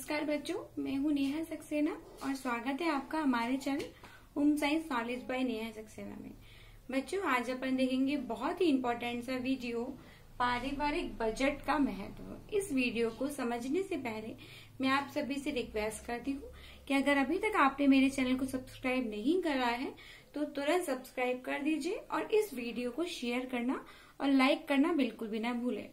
नमस्कार बच्चों, मैं हूँ नेहा सक्सेना और स्वागत है आपका हमारे channel home science knowledge by Neha Saxena में। बच्चों, आज अपन देखेंगे बहुत ही इम्पोर्टेंट सा वीडियो, पारिवारिक बजट का महत्व। इस वीडियो को समझने से पहले मैं आप सभी से रिक्वेस्ट करती हूँ कि अगर अभी तक आपने मेरे चैनल को सब्सक्राइब नहीं करा है तो तुरंत सब्सक्राइब कर दीजिए और इस वीडियो को शेयर करना और लाइक करना बिल्कुल भी ना भूलें।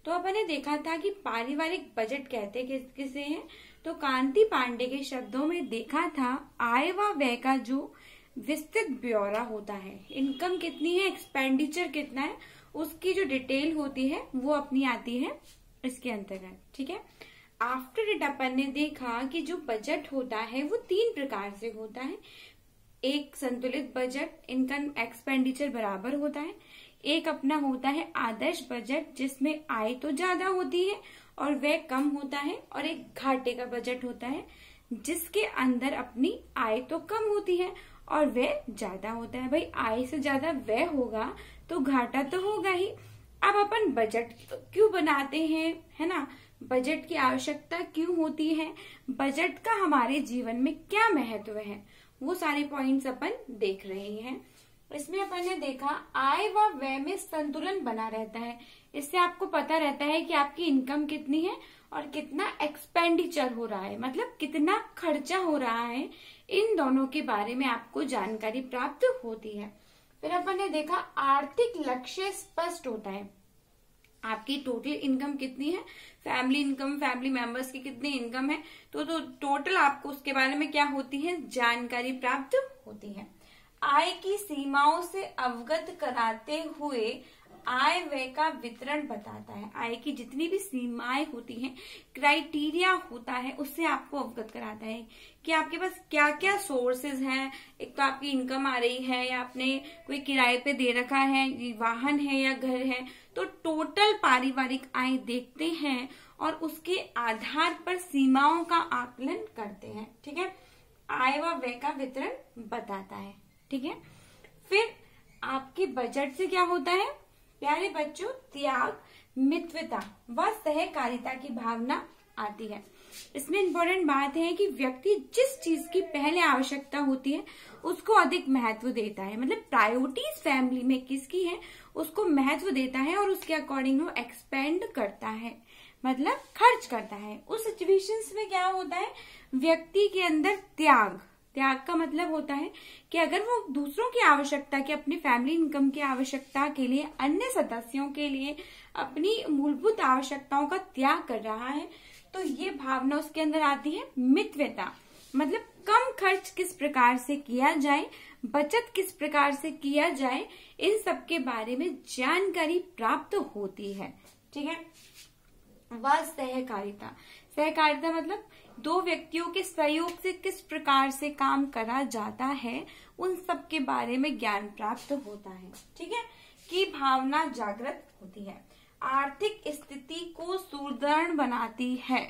तो अपन ने देखा था कि पारिवारिक बजट कहते किसे हैं, तो कांति पांडे के शब्दों में देखा था आय व व्यय का जो विस्तृत ब्यौरा होता है, इनकम कितनी है, एक्सपेंडिचर कितना है, उसकी जो डिटेल होती है वो अपनी आती है इसके अंतर्गत। ठीक है। आफ्टर इट अपन ने देखा कि जो बजट होता है वो 3 प्रकार से होता है। एक संतुलित बजट, इनकम एक्सपेंडिचर बराबर होता है। एक अपना होता है आदर्श बजट, जिसमें आय तो ज्यादा होती है और व्यय कम होता है। और एक घाटे का बजट होता है जिसके अंदर अपनी आय तो कम होती है और व्यय ज्यादा होता है। भाई, आय से ज्यादा व्यय होगा तो घाटा तो होगा ही। अब अपन बजट क्यों बनाते हैं, है ना, बजट की आवश्यकता क्यों होती है, बजट का हमारे जीवन में क्या महत्व है, वो सारे पॉइंट्स अपन देख रहे हैं। इसमें अपन ने देखा आय व व्यय में संतुलन बना रहता है। इससे आपको पता रहता है कि आपकी इनकम कितनी है और कितना एक्सपेंडिचर हो रहा है, मतलब कितना खर्चा हो रहा है। इन दोनों के बारे में आपको जानकारी प्राप्त होती है। फिर अपन ने देखा आर्थिक लक्ष्य स्पष्ट होता है। आपकी टोटल इनकम कितनी है, फैमिली इनकम, फैमिली मेंबर्स की कितनी इनकम है, तो टोटल आपको उसके बारे में क्या होती है, जानकारी प्राप्त होती है। आय की सीमाओं से अवगत कराते हुए आय व्यय का वितरण बताता है। आय की जितनी भी सीमाएं होती हैं, क्राइटेरिया होता है, उससे आपको अवगत कराता है कि आपके पास क्या क्या सोर्सेज हैं। एक तो आपकी इनकम आ रही है या आपने कोई किराए पे दे रखा है, वाहन है या घर है, तो टोटल पारिवारिक आय देखते हैं और उसके आधार पर सीमाओं का आकलन करते हैं। ठीक है। आय व व्यय का वितरण बताता है। ठीक है। फिर आपके बजट से क्या होता है प्यारे बच्चों, त्याग, मितव्यता व सहकारिता की भावना आती है। इसमें इम्पोर्टेंट बात है कि व्यक्ति जिस चीज की पहले आवश्यकता होती है उसको अधिक महत्व देता है, मतलब प्रायोरिटीज फैमिली में किसकी है उसको महत्व देता है और उसके अकॉर्डिंग वो एक्सपेंड करता है, मतलब खर्च करता है। उस सिचुएशंस में क्या होता है, व्यक्ति के अंदर त्याग का मतलब होता है कि अगर वो दूसरों की आवश्यकता के, अपनी फैमिली इनकम की आवश्यकता के लिए, अन्य सदस्यों के लिए अपनी मूलभूत आवश्यकताओं का त्याग कर रहा है, तो ये भावना उसके अंदर आती है मितव्यता, मतलब कम खर्च किस प्रकार से किया जाए, बचत किस प्रकार से किया जाए, इन सब के बारे में जानकारी प्राप्त होती है। ठीक है। वह सहकारिता मतलब 2 व्यक्तियों के सहयोग से किस प्रकार से काम करा जाता है, उन सब के बारे में ज्ञान प्राप्त होता है। ठीक है। की भावना जागृत होती है। आर्थिक स्थिति को सुदृढ़ बनाती है।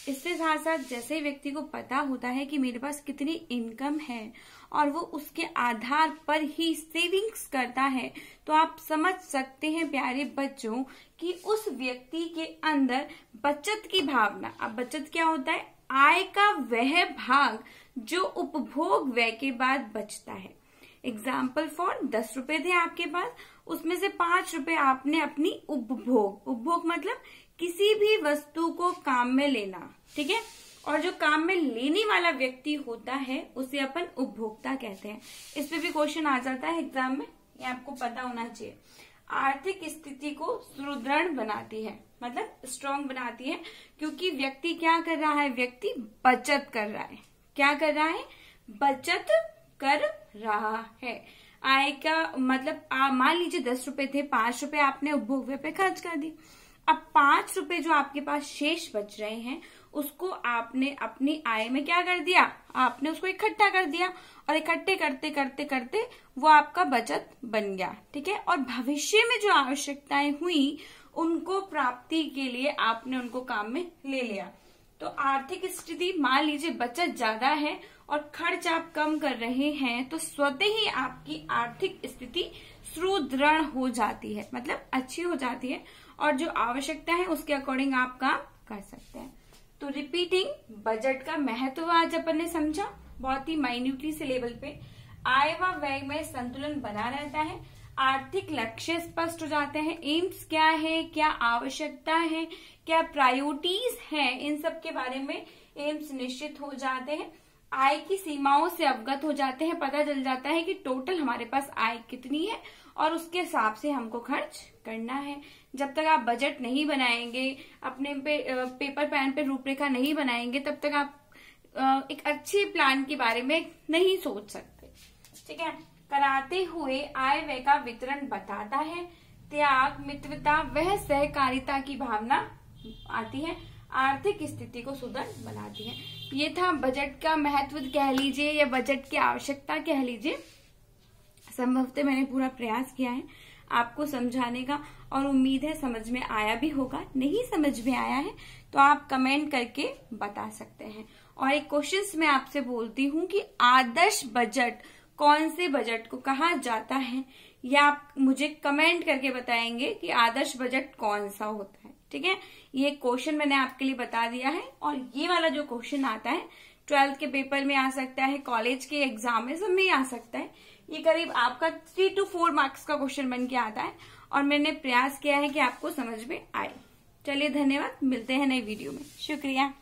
इससे साथ साथ जैसे व्यक्ति को पता होता है कि मेरे पास कितनी इनकम है और वो उसके आधार पर ही सेविंग्स करता है, तो आप समझ सकते हैं प्यारे बच्चों कि उस व्यक्ति के अंदर बचत की भावना। अब बचत क्या होता है, आय का वह भाग जो उपभोग व्यय के बाद बचता है। एग्जाम्पल फॉर 10 रुपए थे आपके पास, उसमें से 5 रुपए आपने अपनी उपभोग मतलब किसी भी वस्तु को काम में लेना। ठीक है। और जो काम में लेने वाला व्यक्ति होता है उसे अपन उपभोक्ता कहते हैं। इस पे भी क्वेश्चन आ जाता है एग्जाम में, ये आपको पता होना चाहिए। आर्थिक स्थिति को सुदृढ़ बनाती है, मतलब स्ट्रांग बनाती है, क्योंकि व्यक्ति क्या कर रहा है, व्यक्ति बचत कर रहा है। क्या कर रहा है, बचत कर रहा है। आय का मतलब मान लीजिए 10 रुपए थे, 5 रुपए आपने उपभोग व्यय पे खर्च कर दी। अब 5 रुपए जो आपके पास शेष बच रहे हैं उसको आपने अपनी आय में क्या कर दिया, आपने उसको इकट्ठा कर दिया और इकट्ठे करते करते करते वो आपका बचत बन गया। ठीक है। और भविष्य में जो आवश्यकताएं हुई उनको प्राप्ति के लिए आपने उनको काम में ले लिया। तो आर्थिक स्थिति, मान लीजिए बचत ज्यादा है और खर्च आप कम कर रहे हैं, तो स्वतः ही आपकी आर्थिक स्थिति सुदृढ़ हो जाती है, मतलब अच्छी हो जाती है और जो आवश्यकता है उसके अकॉर्डिंग आप काम कर सकते हैं। तो रिपीटिंग बजट का महत्व आज अपन ने समझा बहुत ही माइन्यूटली से लेवल पे। आय व व्यय में संतुलन बना रहता है, आर्थिक लक्ष्य स्पष्ट हो जाते हैं, एम्स क्या है, क्या आवश्यकता है, क्या प्रायोरिटीज है, इन सब के बारे में एम्स निश्चित हो जाते हैं, आय की सीमाओं से अवगत हो जाते हैं, पता चल जाता है कि टोटल हमारे पास आय कितनी है और उसके हिसाब से हमको खर्च करना है। जब तक आप बजट नहीं बनाएंगे, अपने पेपर पेन पे रूपरेखा नहीं बनाएंगे, तब तक आप एक अच्छे प्लान के बारे में नहीं सोच सकते। ठीक है, कराते हुए आय व्यय का वितरण बताता है, त्याग, मित्रता वह सहकारिता की भावना आती है, आर्थिक स्थिति को सुदृढ़ बनाती है। ये था बजट का महत्व कह लीजिए या बजट की आवश्यकता कह लीजिए। संभवतः मैंने पूरा प्रयास किया है आपको समझाने का और उम्मीद है समझ में आया भी होगा। नहीं समझ में आया है तो आप कमेंट करके बता सकते हैं। और एक क्वेश्चन मैं आपसे बोलती हूँ कि आदर्श बजट कौन से बजट को कहा जाता है, या आप मुझे कमेंट करके बताएंगे कि आदर्श बजट कौन सा होता है। ठीक है, ये क्वेश्चन मैंने आपके लिए बता दिया है। और ये वाला जो क्वेश्चन आता है 12th के पेपर में आ सकता है, कॉलेज के एग्जाम में सब में आ सकता है। ये करीब आपका 3 to 4 मार्क्स का क्वेश्चन बन के आता है और मैंने प्रयास किया है कि आपको समझ में आए। चलिए धन्यवाद, मिलते हैं नई वीडियो में। शुक्रिया।